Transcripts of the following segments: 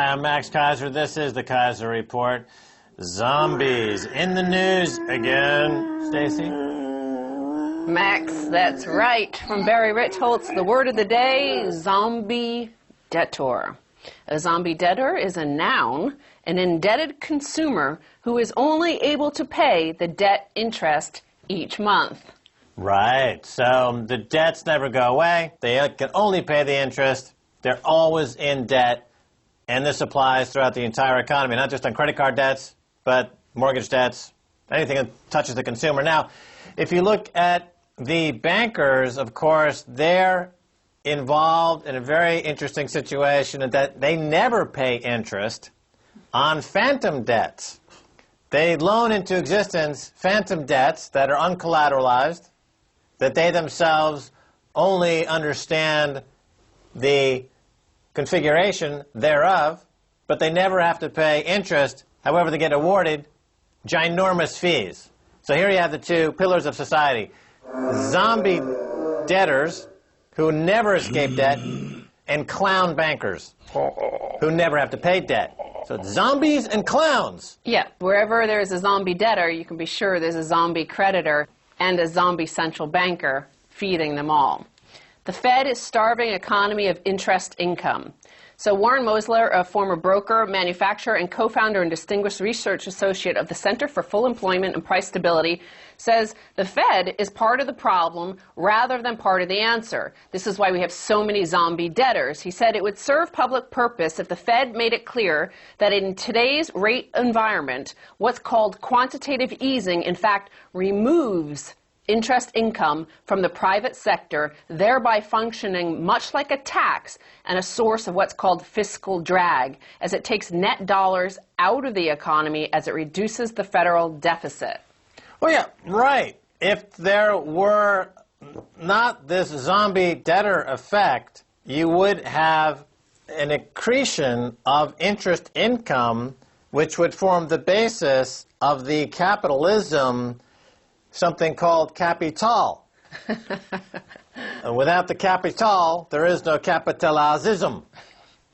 Hi, I'm Max Keiser. This is the Keiser Report. Zombies in the news again. Stacy? Max, that's right. From Barry Ritholtz, the word of the day, zombie debtor. A zombie debtor is a noun, an indebted consumer who is only able to pay the debt interest each month. Right. So the debts never go away. They can only pay the interest. They're always in debt. And this applies throughout the entire economy, not just on credit card debts, but mortgage debts, anything that touches the consumer. Now, if you look at the bankers, of course, they're involved in a very interesting situation in that they never pay interest on phantom debts. They loan into existence phantom debts that are uncollateralized, that they themselves only understand the configuration thereof, but they never have to pay interest. However, they get awarded ginormous fees. So here you have the two pillars of society. Zombie debtors who never escape debt, and clown bankers who never have to pay debt. So it's zombies and clowns. Yeah, wherever there's a zombie debtor, you can be sure there's a zombie creditor and a zombie central banker feeding them all. The Fed is starving economy of interest income. So Warren Mosler, a former broker, manufacturer, and co-founder and distinguished research associate of the Center for Full Employment and Price Stability, says the Fed is part of the problem rather than part of the answer. This is why we have so many zombie debtors. He said it would serve public purpose if the Fed made it clear that in today's rate environment, what's called quantitative easing, in fact, removes interest income from the private sector, thereby functioning much like a tax and a source of what's called fiscal drag, as it takes net dollars out of the economy as it reduces the federal deficit. Well, yeah, right. If there were not this zombie debtor effect, you would have an accretion of interest income, which would form the basis of the capitalism, something called capital. And without the capital, there is no capitalism.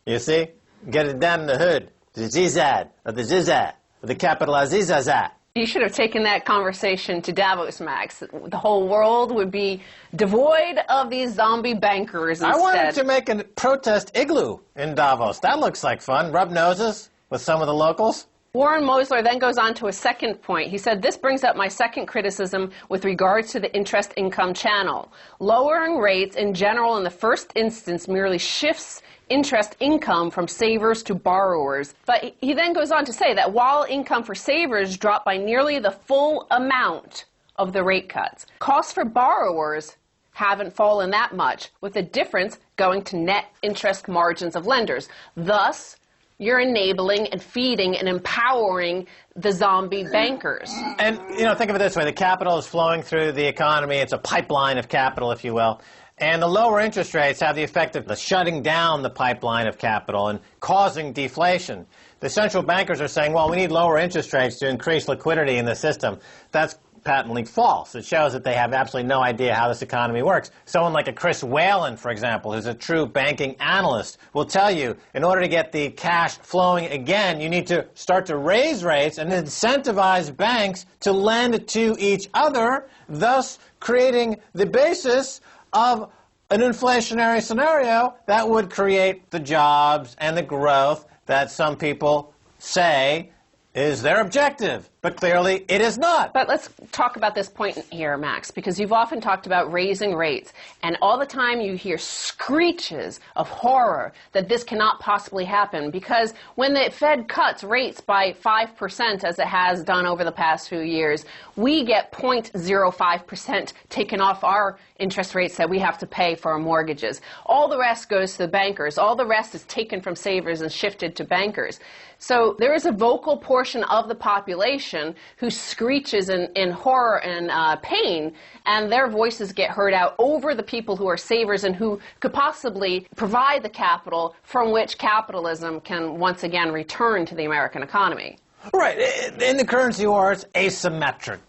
You see? Get it down in the hood. The zizad, or the zizad, or the capitalizizazat. You should have taken that conversation to Davos, Max. The whole world would be devoid of these zombie bankers instead. I wanted to make a protest igloo in Davos. That looks like fun. Rub noses with some of the locals. Warren Mosler then goes on to a second point. He said, this brings up my second criticism with regards to the interest income channel. Lowering rates in general in the first instance merely shifts interest income from savers to borrowers. But he then goes on to say that while income for savers dropped by nearly the full amount of the rate cuts, costs for borrowers haven't fallen that much, with the difference going to net interest margins of lenders. Thus, you're enabling and feeding and empowering the zombie bankers. And, you know, think of it this way. The capital is flowing through the economy. It's a pipeline of capital, if you will. And the lower interest rates have the effect of shutting down the pipeline of capital and causing deflation. The central bankers are saying, well, we need lower interest rates to increase liquidity in the system. That's patently false. It shows that they have absolutely no idea how this economy works. Someone like a Chris Whalen, for example, who's a true banking analyst, will tell you in order to get the cash flowing again, you need to start to raise rates and incentivize banks to lend to each other, thus creating the basis of an inflationary scenario that would create the jobs and the growth that some people say is their objective, but clearly it is not. But let's talk about this point here, Max, because you've often talked about raising rates, and all the time you hear screeches of horror that this cannot possibly happen, because when the Fed cuts rates by 5%, as it has done over the past few years, we get 0.05% taken off our interest rates that we have to pay for our mortgages. All the rest goes to the bankers. All the rest is taken from savers and shifted to bankers. So there is a vocal portion of the population who screeches in horror and pain, and their voices get heard out over the people who are savers and who could possibly provide the capital from which capitalism can once again return to the American economy. Right. In the currency war, it's asymmetric.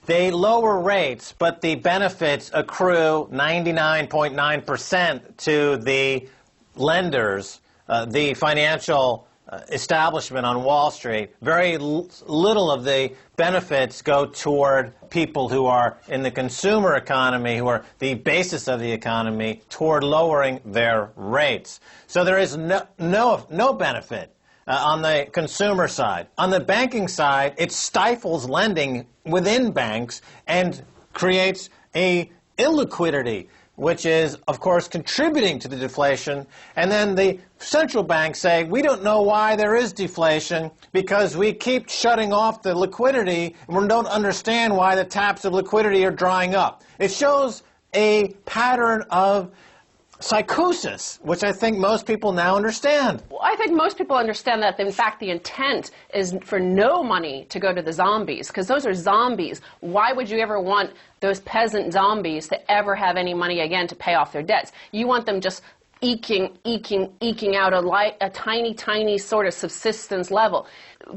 They lower rates, but the benefits accrue 99.9% to the lenders, the financial establishment on Wall Street, very little of the benefits go toward people who are in the consumer economy, who are the basis of the economy, toward lowering their rates. So there is no benefit on the consumer side. On the banking side, it stifles lending within banks and creates a illiquidity, which is, of course, contributing to the deflation. And then the central banks say, we don't know why there is deflation because we keep shutting off the liquidity and we don't understand why the taps of liquidity are drying up. It shows a pattern of psychosis, which I think most people now understand. Well, I think most people understand that, in fact, the intent is for no money to go to the zombies, because those are zombies. Why would you ever want those peasant zombies to ever have any money again to pay off their debts? You want them just eking out a tiny, tiny sort of subsistence level.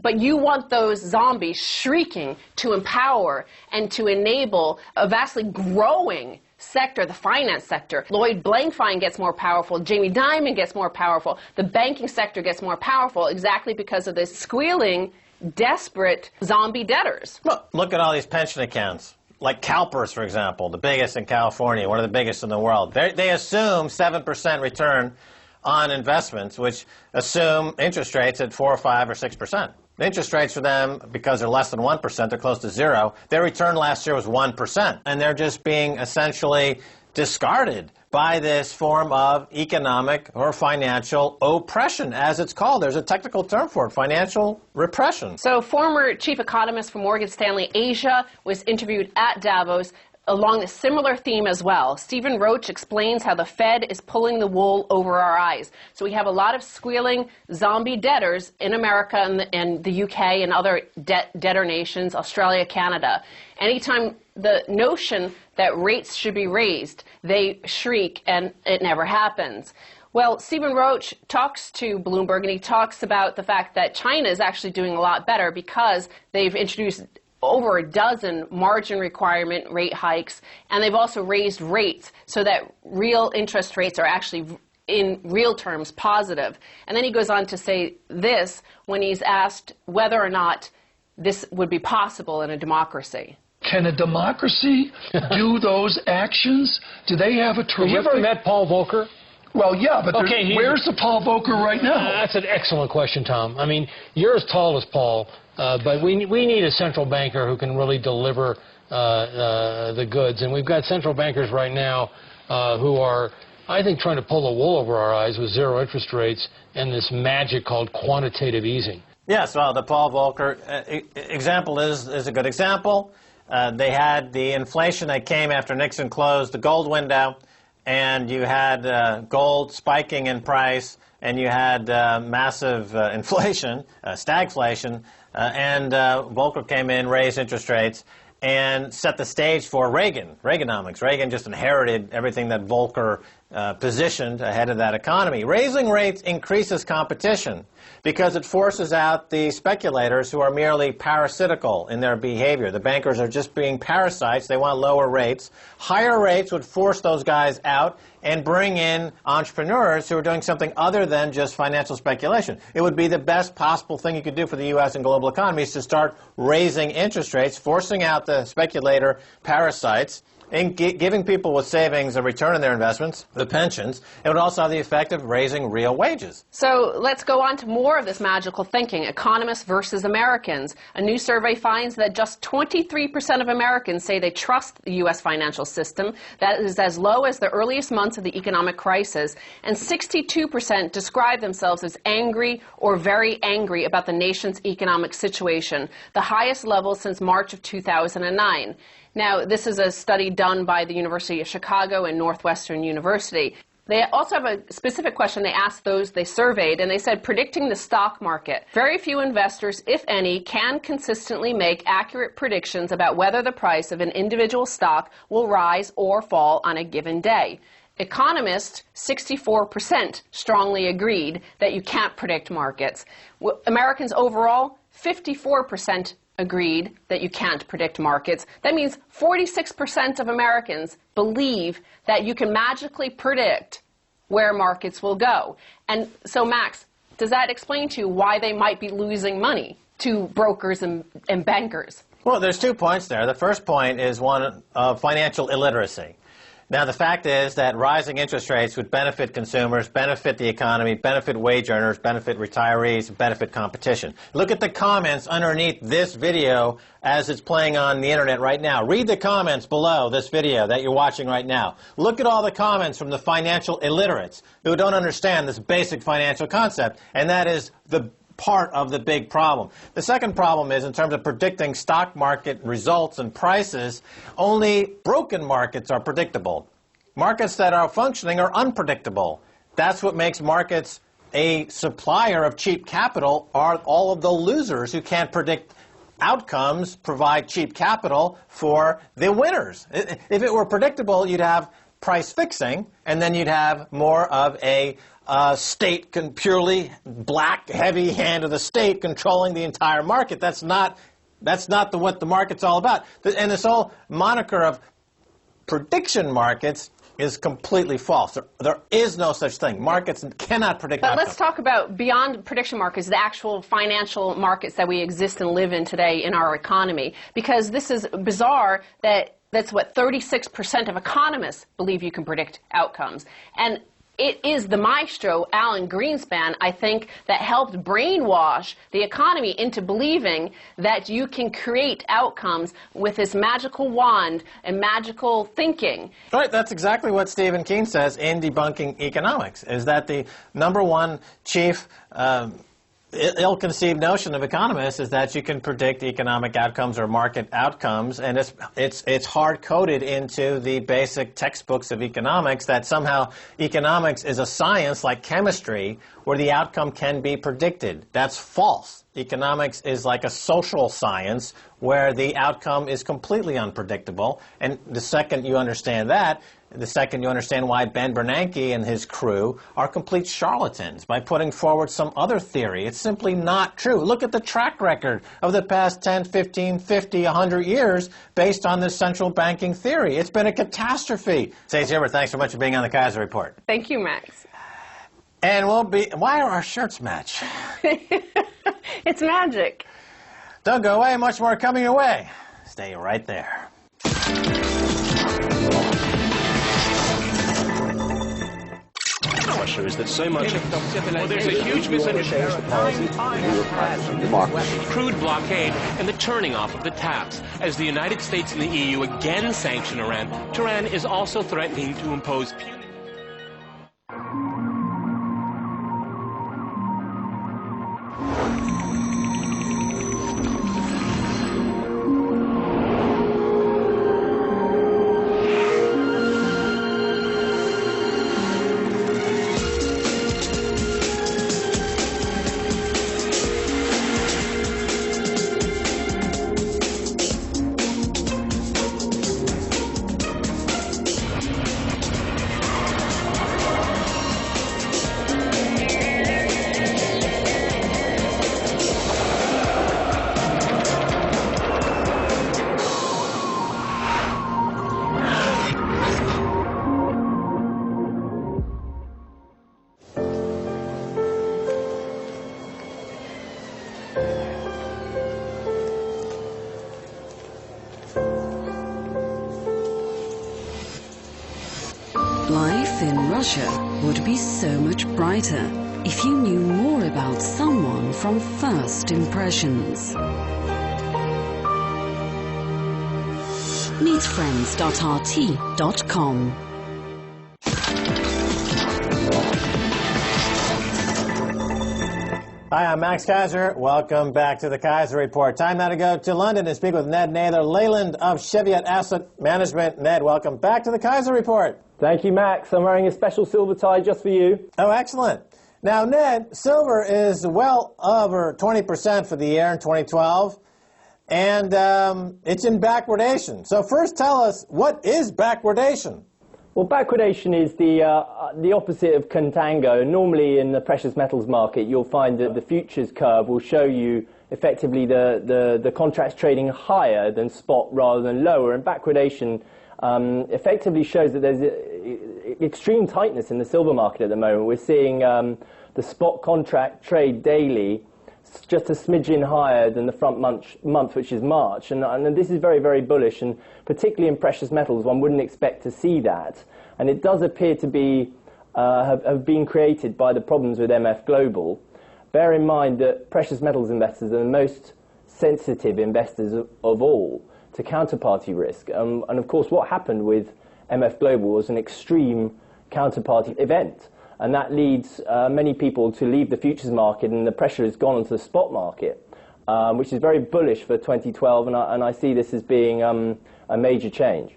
But you want those zombies shrieking to empower and to enable a vastly growing sector, the finance sector. Lloyd Blankfein gets more powerful, Jamie Dimon gets more powerful, the banking sector gets more powerful exactly because of this squealing, desperate zombie debtors. Look at all these pension accounts. Like CalPERS, for example, the biggest in California, one of the biggest in the world. They assume 7% return on investments, which assume interest rates at 4 or 5 or 6%. The interest rates for them, because they're less than 1%, they're close to zero. Their return last year was 1%. And they're just being essentially discarded by this form of economic or financial oppression, as it's called. There's a technical term for it, financial repression. So former chief economist for Morgan Stanley Asia was interviewed at Davos along a similar theme as well. Stephen Roach explains how the Fed is pulling the wool over our eyes. So we have a lot of squealing zombie debtors in America and the UK and other debtor nations, Australia, Canada. Anytime the notion that rates should be raised, they shriek and it never happens. Well, Stephen Roach talks to Bloomberg and he talks about the fact that China is actually doing a lot better because they've introduced over a dozen margin requirement rate hikes, and they've also raised rates so that real interest rates are actually, in real terms, positive. And then he goes on to say this when he's asked whether or not this would be possible in a democracy. Can a democracy do those actions? Do they have a terrific... Have you ever met Paul Volcker? Well, yeah, but okay, where's the Paul Volcker right now? That's an excellent question, Tom. I mean, you're as tall as Paul, but we need a central banker who can really deliver the goods. And we've got central bankers right now who are, I think, trying to pull the wool over our eyes with zero interest rates and this magic called quantitative easing. Yes, well, the Paul Volcker example is a good example. They had the inflation that came after Nixon closed the gold window, and you had gold spiking in price, and you had massive inflation, stagflation, and Volcker came in, raised interest rates, and set the stage for Reaganomics. Reagan just inherited everything that Volcker positioned ahead of that economy. Raising rates increases competition because it forces out the speculators who are merely parasitical in their behavior. The bankers are just being parasites. They want lower rates. Higher rates would force those guys out and bring in entrepreneurs who are doing something other than just financial speculation. It would be the best possible thing you could do for the U.S. and global economies to start raising interest rates, forcing out the speculator parasites, and giving people with savings a return on their investments, the pensions. It would also have the effect of raising real wages. So let's go on to more of this magical thinking, economists versus Americans. A new survey finds that just 23% of Americans say they trust the U.S. financial system. That is as low as the earliest months of the economic crisis. And 62% describe themselves as angry or very angry about the nation's economic situation, the highest level since March of 2009. Now, this is a study done by the University of Chicago and Northwestern University. They also have a specific question they asked those they surveyed, and they said, predicting the stock market. Very few investors, if any, can consistently make accurate predictions about whether the price of an individual stock will rise or fall on a given day. Economists, 64% strongly agreed that you can't predict markets. Americans overall, 54% agreed that you can't predict markets. That means 46% of Americans believe that you can magically predict where markets will go. And so, Max, does that explain to you why they might be losing money to brokers and bankers? Well, there's 2 points there. The first point is one of financial illiteracy. Now, the fact is that rising interest rates would benefit consumers, benefit the economy, benefit wage earners, benefit retirees, benefit competition. Look at the comments underneath this video as it's playing on the internet right now. Read the comments below this video that you're watching right now. Look at all the comments from the financial illiterates who don't understand this basic financial concept, and that is the part of the big problem. The second problem is, in terms of predicting stock market results and prices, only broken markets are predictable. Markets that are functioning are unpredictable. That's what makes markets a supplier of cheap capital. Are all of the losers who can't predict outcomes provide cheap capital for the winners. If it were predictable, you'd have price fixing, and then you'd have more of a state, purely black, heavy hand of the state controlling the entire market. That's not what the market's all about. And this whole moniker of prediction markets is completely false. There is no such thing. Markets cannot predict outcomes. But let's talk about beyond prediction markets, the actual financial markets that we exist and live in today in our economy. Because this is bizarre that's what 36% of economists believe you can predict outcomes. And it is the maestro, Alan Greenspan, I think, that helped brainwash the economy into believing that you can create outcomes with this magical wand and magical thinking. Right, that's exactly what Stephen Keen says in Debunking Economics, is that the #1 chief ill-conceived notion of economists is that you can predict economic outcomes or market outcomes, and it's hard-coded into the basic textbooks of economics that somehow economics is a science like chemistry where the outcome can be predicted. That's false. Economics is like a social science where the outcome is completely unpredictable, and the second you understand that, the second you understand why Ben Bernanke and his crew are complete charlatans by putting forward some other theory. It's simply not true. Look at the track record of the past 10, 15, 50, 100 years based on this central banking theory. It's been a catastrophe. Stacy Herbert, thanks so much for being on the Keiser Report. Thank you, Max. And why are our shirts match? It's magic. Don't go away, much more coming your way. Stay right there. Is that so much there's a huge misunderstanding crude blockade and the turning off of the taps. As the United States and the EU again sanction Iran, Tehran is also threatening to impose Life in Russia would be so much brighter if you knew more about someone from first impressions. Meetfriends.rt.com. Hi, I'm Max Keiser. Welcome back to the Keiser Report. Time now to go to London and speak with Ned Naylor-Leyland of Cheviot Asset Management. Ned, welcome back to the Keiser Report. Thank you, Max. I'm wearing a special silver tie just for you. Oh, excellent. Now, Ned, silver is well over 20% for the year in 2012, and it's in backwardation. So first tell us, what is backwardation? Well, backwardation is the opposite of contango. Normally in the precious metals market, you'll find that the futures curve will show you effectively the contracts trading higher than spot rather than lower, and backwardation effectively shows that there's extreme tightness in the silver market at the moment. We're seeing the spot contract trade daily just a smidgen higher than the front month, which is March. And this is very, very bullish, and particularly in precious metals, one wouldn't expect to see that. And it does appear to be have been created by the problems with MF Global. Bear in mind that precious metals investors are the most sensitive investors of all to counterparty risk. And of course, what happened with MF Global was an extreme counterparty event. And that leads many people to leave the futures market, and the pressure has gone onto the spot market, which is very bullish for 2012, and I see this as being a major change.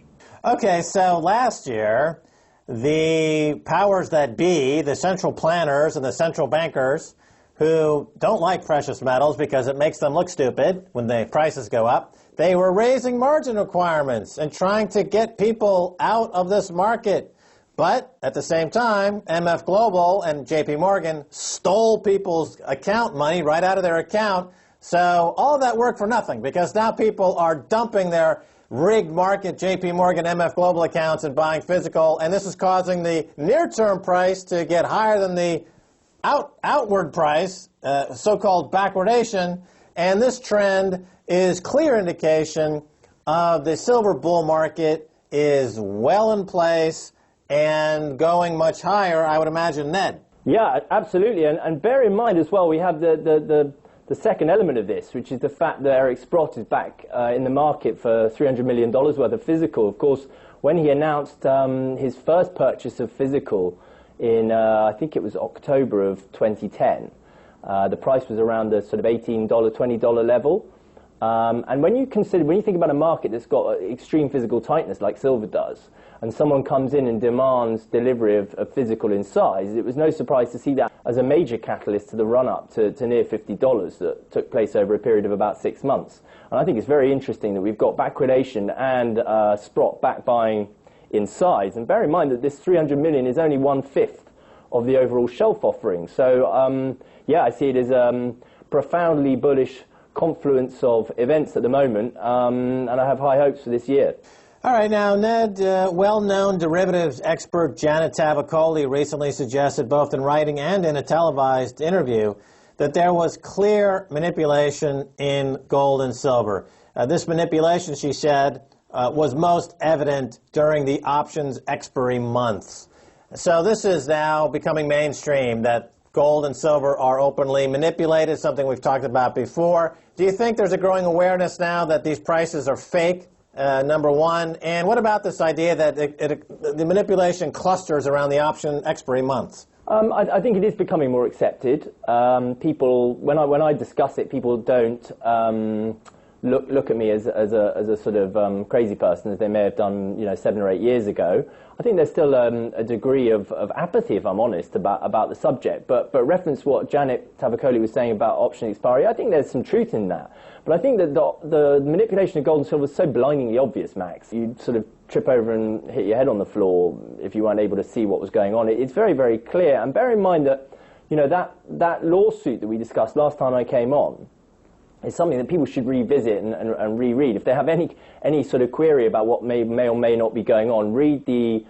Okay, so last year, the powers that be, the central planners and the central bankers who don't like precious metals because it makes them look stupid when the prices go up, they were raising margin requirements and trying to get people out of this market. But at the same time, MF Global and JP Morgan stole people's account money right out of their account. So all of that worked for nothing, because now people are dumping their rigged market JP Morgan, MF Global accounts and buying physical, and this is causing the near-term price to get higher than the outward price, so-called backwardation, and this trend is clear indication of the silver bull market is well in place and going much higher, I would imagine, Ned. Yeah, absolutely, and bear in mind as well, we have the second element of this, which is the fact that Eric Sprott is back in the market for $300 million worth of physical. Of course, when he announced his first purchase of physical in, I think it was October of 2010, the price was around the sort of $18, $20 level. And when you think about a market that's got extreme physical tightness like silver does, and someone comes in and demands delivery of physical in size, it was no surprise to see that as a major catalyst to the run-up to near $50 that took place over a period of about 6 months. And I think it's very interesting that we've got backwardation and Sprott back buying in size. And bear in mind that this 300 million is only 1/5 of the overall shelf offering. So, yeah, I see it as a profoundly bullish confluence of events at the moment, and I have high hopes for this year. All right, now, Ned, well-known derivatives expert Janet Tavicoli recently suggested, both in writing and in a televised interview, that there was clear manipulation in gold and silver. This manipulation, she said, was most evident during the options expiry months. So this is now becoming mainstream, that gold and silver are openly manipulated, something we've talked about before. Do you think there's a growing awareness now that these prices are fake, number one? And what about this idea that the manipulation clusters around the option expiry months? I think it is becoming more accepted. People, when I discuss it, people don't look at me as a sort of crazy person, as they may have done, 7 or 8 years ago. I think there's still a degree of apathy, if I'm honest, about the subject. But reference what Janet Tavicoli was saying about option expiry, I think there's some truth in that. But I think that the manipulation of gold and silver is so blindingly obvious, Max. You'd sort of trip over and hit your head on the floor if you weren't able to see what was going on. It's very, very clear. And bear in mind that, that lawsuit that we discussed last time I came on is something that people should revisit and reread. If they have any sort of query about what may or may not be going on, read the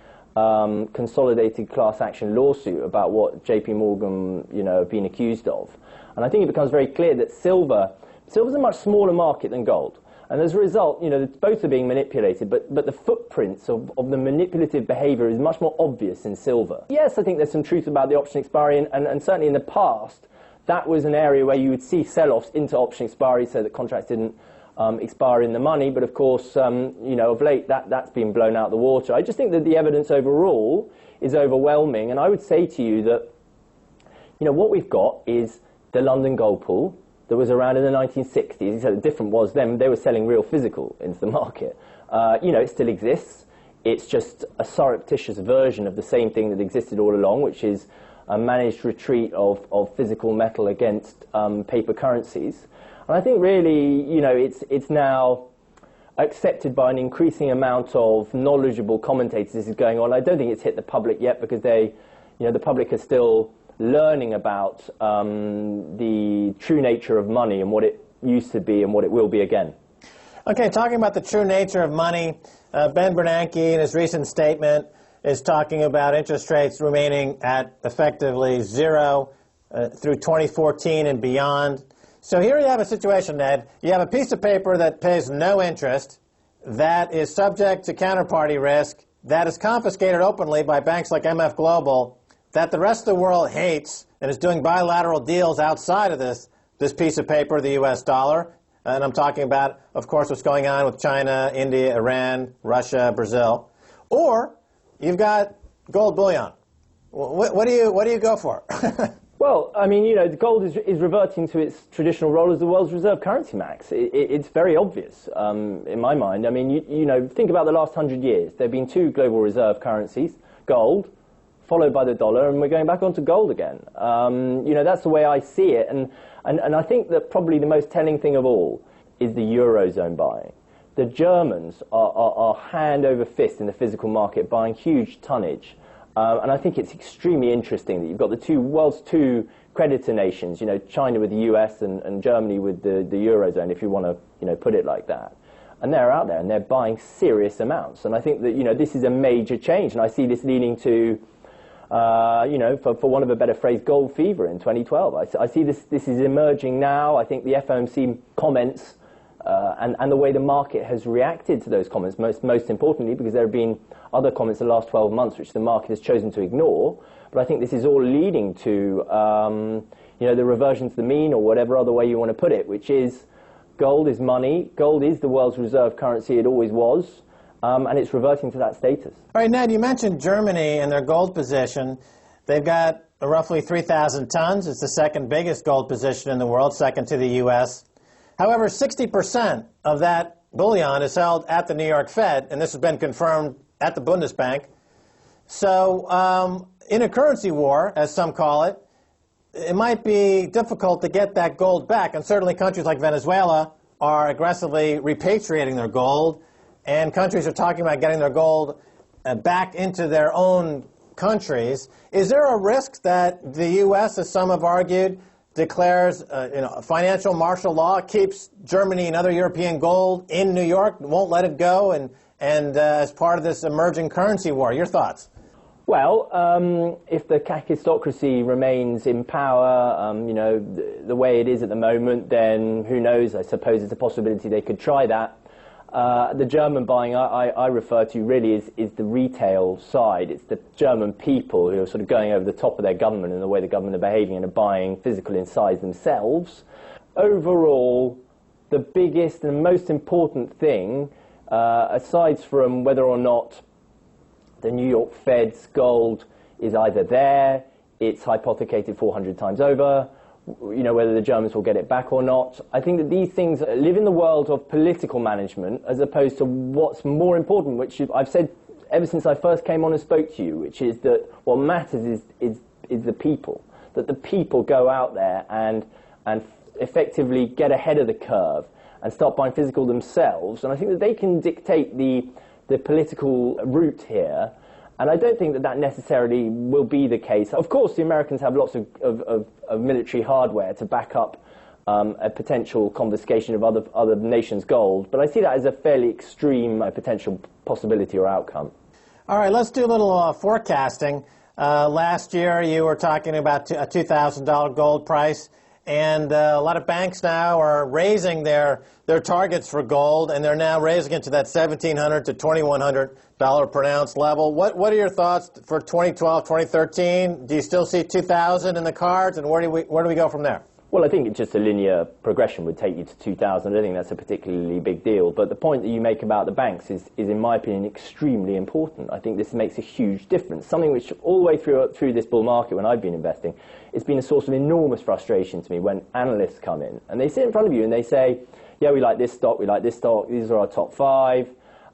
consolidated class action lawsuit about what JP Morgan, have been accused of. And I think it becomes very clear that silver's a much smaller market than gold. And as a result, both are being manipulated, but the footprints of the manipulative behavior is much more obvious in silver. Yes, I think there's some truth about the option expiry, and certainly in the past, that was an area where you would see sell-offs into option expiry so that contracts didn't expire in the money. But of course, of late, that's been blown out of the water. I just think that the evidence overall is overwhelming. And I would say to you that, what we've got is the London Gold Pool that was around in the 1960s. So the difference was then they were selling real physical into the market. It still exists. It's just a surreptitious version of the same thing that existed all along, which is a managed retreat of physical metal against paper currencies. And I think really, it's now accepted by an increasing amount of knowledgeable commentators this is going on. I don't think it's hit the public yet because the public are still learning about the true nature of money and what it used to be and what it will be again. Okay, talking about the true nature of money, Ben Bernanke in his recent statement is talking about interest rates remaining at effectively zero through 2014 and beyond. So here you have a situation, Ned. You have a piece of paper that pays no interest, that is subject to counterparty risk, that is confiscated openly by banks like MF Global, that the rest of the world hates and is doing bilateral deals outside of this piece of paper, the U.S. dollar. And I'm talking about, of course, what's going on with China, India, Iran, Russia, Brazil. Or you've got gold bullion. What do you go for? Well, I mean, you know, gold is reverting to its traditional role as the world's reserve currency, Max. It's very obvious in my mind. I mean, you know, think about the last 100 years. There have been two global reserve currencies, gold, followed by the dollar, and we're going back onto gold again. You know, that's the way I see it. And I think that probably the most telling thing of all is the Eurozone buying. The Germans are hand over fist in the physical market, buying huge tonnage. And I think it's extremely interesting that you've got the world's two creditor nations, you know, China with the US and Germany with the Eurozone, if you want to, you know, put it like that. And they're out there and they're buying serious amounts. And I think that, you know, this is a major change. And I see this leading to, you know, for want of a better phrase, gold fever in 2012. I see this is emerging now. I think the FOMC comments and the way the market has reacted to those comments, most importantly, because there have been other comments in the last 12 months which the market has chosen to ignore. But I think this is all leading to, you know, the reversion to the mean, or whatever other way you want to put it, which is gold is money. Gold is the world's reserve currency. It always was. And it's reverting to that status. All right, Ned, you mentioned Germany and their gold position. They've got roughly 3,000 tons. It's the second biggest gold position in the world, second to the U.S. However, 60% of that bullion is held at the New York Fed, and this has been confirmed at the Bundesbank. So in a currency war, as some call it, it might be difficult to get that gold back. And certainly countries like Venezuela are aggressively repatriating their gold, and countries are talking about getting their gold back into their own countries. Is there a risk that the U.S., as some have argued, declares you know, financial martial law, keeps Germany and other European gold in New York, won't let it go, and as part of this emerging currency war? Your thoughts? Well, if the kakistocracy remains in power, you know, the way it is at the moment, then who knows? I suppose it's a possibility they could try that. The German buying I refer to really is the retail side. It's the German people who are sort of going over the top of their government and the way the government are behaving and are buying physical in size themselves. Overall, the biggest and most important thing, aside from whether or not the New York Fed's gold is either there, it's hypothecated 400 times over, you know, whether the Germans will get it back or not. I think that these things live in the world of political management as opposed to what's more important, which I've said ever since I first came on and spoke to you, which is that what matters is the people, that the people go out there and effectively get ahead of the curve and start buying physical themselves. And I think that they can dictate the political route here. And I don't think that that necessarily will be the case. Of course, the Americans have lots of military hardware to back up a potential confiscation of other nations' gold, but I see that as a fairly extreme potential possibility or outcome. All right, let's do a little forecasting. Last year, you were talking about a $2,000 gold price, and a lot of banks now are raising their targets for gold, and they're now raising it to that $1,700 to $2,100 per ounce level. What are your thoughts for 2012, 2013? Do you still see 2,000 in the cards, and where do we go from there? Well, I think it's just a linear progression would take you to 2,000. I don't think that's a particularly big deal. But the point that you make about the banks is in my opinion, extremely important. I think this makes a huge difference. Something which all the way through this bull market when I've been investing, it's been a source of enormous frustration to me when analysts come in and they sit in front of you and they say, yeah, we like this stock, these are our top 5.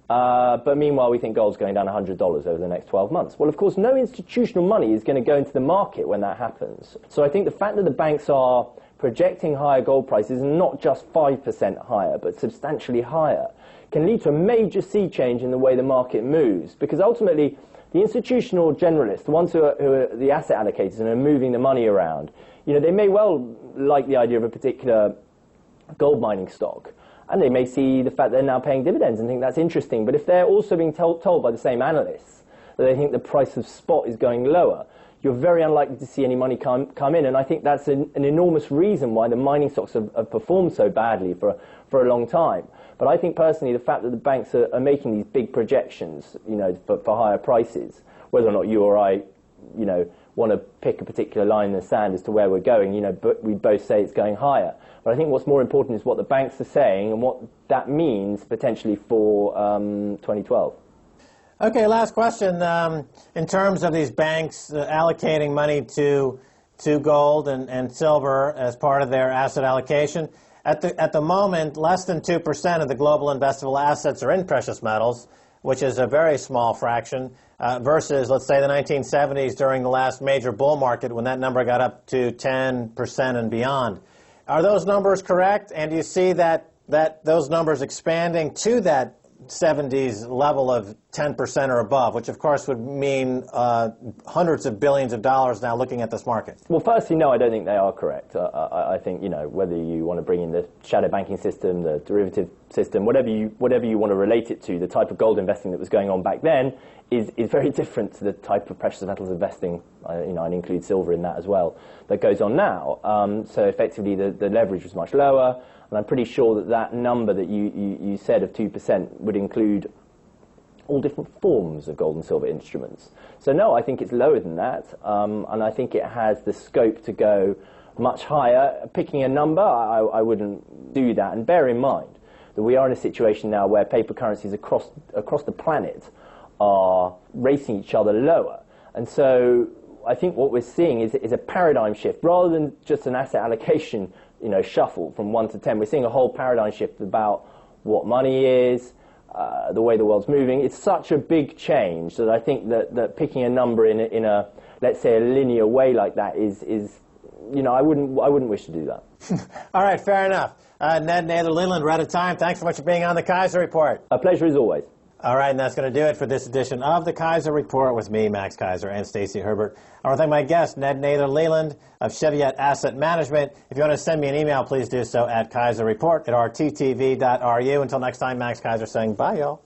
But meanwhile, we think gold's going down $100 over the next 12 months. Well, of course, no institutional money is going to go into the market when that happens. So I think the fact that the banks are projecting higher gold prices, not just 5% higher, but substantially higher, can lead to a major sea change in the way the market moves. Because ultimately, the institutional generalists, the ones who are the asset allocators and are moving the money around, you know, they may well like the idea of a particular gold mining stock. And they may see the fact they're now paying dividends and think that's interesting. But if they're also being told by the same analysts that they think the price of spot is going lower, you're very unlikely to see any money come in. And I think that's an enormous reason why the mining stocks have performed so badly for a long time. But I think personally the fact that the banks are making these big projections, for higher prices, whether or not you or I, want to pick a particular line in the sand as to where we're going, but we both say it's going higher. But I think what's more important is what the banks are saying and what that means potentially for 2012. Okay, last question. In terms of these banks allocating money to gold and silver as part of their asset allocation, at the moment, less than 2% of the global investable assets are in precious metals, which is a very small fraction, versus, let's say, the 1970s during the last major bull market when that number got up to 10% and beyond. Are those numbers correct? And do you see that those numbers expanding to that 70s level of 10% or above, which of course would mean hundreds of billions of dollars now looking at this market? Well, firstly, no, I don't think they are correct. I think, whether you want to bring in the shadow banking system, the derivative system, whatever you want to relate it to, the type of gold investing that was going on back then is very different to the type of precious metals investing, I'd include silver in that as well, that goes on now. So effectively the leverage was much lower. And I'm pretty sure that number that you said of 2% would include all different forms of gold and silver instruments. So no, I think it's lower than that, and I think it has the scope to go much higher. Picking a number, I wouldn't do that. And bear in mind that we are in a situation now where paper currencies across the planet are racing each other lower. And so I think what we're seeing is a paradigm shift, rather than just an asset allocation shuffle from 1 to 10. We're seeing a whole paradigm shift about what money is, the way the world's moving. It's such a big change that I think that picking a number in a let's say a linear way like that is I wouldn't wish to do that. All right, fair enough. Ned Naylor-Leyland, we're out of time. Thanks so much for being on the Keiser Report. A pleasure as always. All right, and that's going to do it for this edition of the Keiser Report with me, Max Keiser, and Stacy Herbert. I want to thank my guest, Ned Naylor-Leyland of Cheviot Asset Management. If you want to send me an email, please do so at keiserreport@rttv.ru. Until next time, Max Keiser saying bye, y'all.